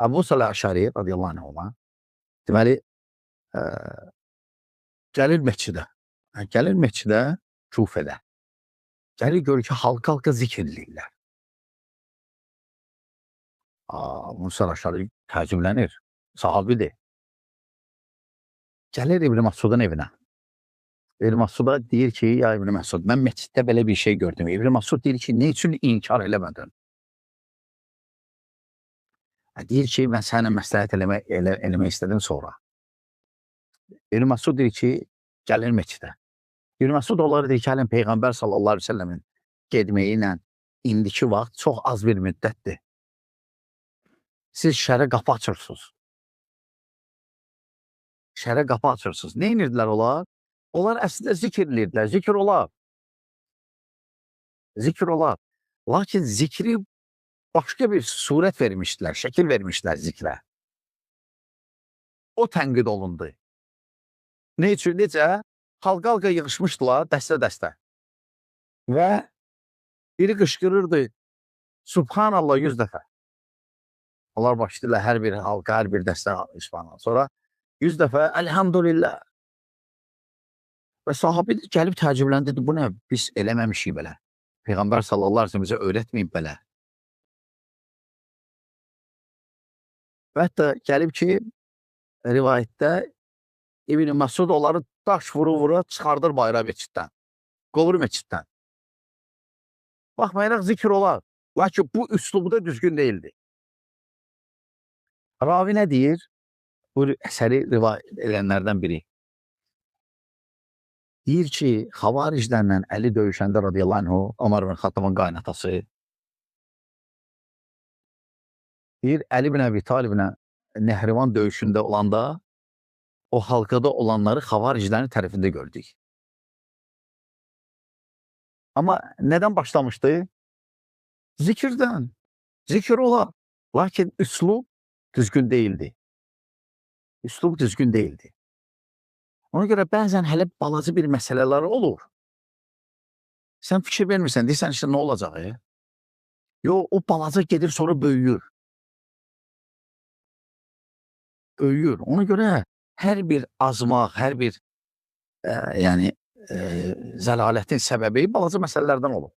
Əbu Musa Əşəri radiyallahu anhuma deməli, gəlir məscidə. Gəlir məscidə Kufədə. Gəlir görür ki, halqa zikr eləyirlər. Musa Əşəri təəccüblənir, sahabidir. Gəlir İbn Məsudun evinə. İbn Məsuda deyir ki, ya İbn Məsud, mən məsciddə belə bir şey gördüm. İbn Məsud deyir ki, nə üçün inkar eləmədin? Deyir ki, mən sənə məsləhət eləmək istədim sonra. İbn Məsud deyir ki, gəlir məscidə. İbn Məsud onlara deyir ki, hələn Peyğəmbər sallallahu aleyhi ve sellemin getməyi ilə indiki vaxt çox az bir müddətdir. Siz şərə qapı açırsınız. Şərə qapı açırsınız. Nə inirdilər onlar? Onlar əslində zikr edirdilər. Zikr olar. Zikr olar. Lakin zikri başqa bir surət vermişdilər, şəkil vermişdilər zikrə. O tənqid olundu. Ne üçün? Necə? Halqa yığışmışdılar dəstə-dəstə. Və biri qışqırırdı, Subhanallah 100 dəfə. Onlar başlayırlar hər bir halqa, hər bir dəstə Subhanallah. Sonra 100 dəfə Elhamdülillah. Və sahabi gəlib təəccübləndi, bu nə? Biz eləməmişik belə. Peyğəmbər sallallahu aleyhi ve sellem bizə öyrətməyib belə. Və hətta gəlib ki, rivayətdə İbn Məsud onları daş vura çıxardır bayrağı məsciddən. Qovur məsciddən. Baxmayaraq zikr olar. Lakin bu üslubda düzgün deyildi. Ravi nə deyir? Bu əsəri rivayət edənlərdən biri. Deyir ki, xavariclərlə Əli döyüşəndə radiyallahu anhu, Ömər ibn Xattabın qaynatası. Deyir, Əli ibn Əbi Taliblə Nəhrivan döyüşündə olanda o halqada olanları xavariclərin tərəfində gördük. Amma nədən başlamışdı? Zikirdən. Zikir olar. Lakin üslub düzgün değildi. Üslub düzgün değildi. Ona görə bəzən hələ balaca bir məsələlər olur. Sən fikir vermirsən, deyirsən işte nə olacaq? Yox, o balaca gedir sonra böyüyür. Böyüyür. Ona görə hər bir azmaq, hər bir zəlalətin səbəbi balaca məsələlərdən olur.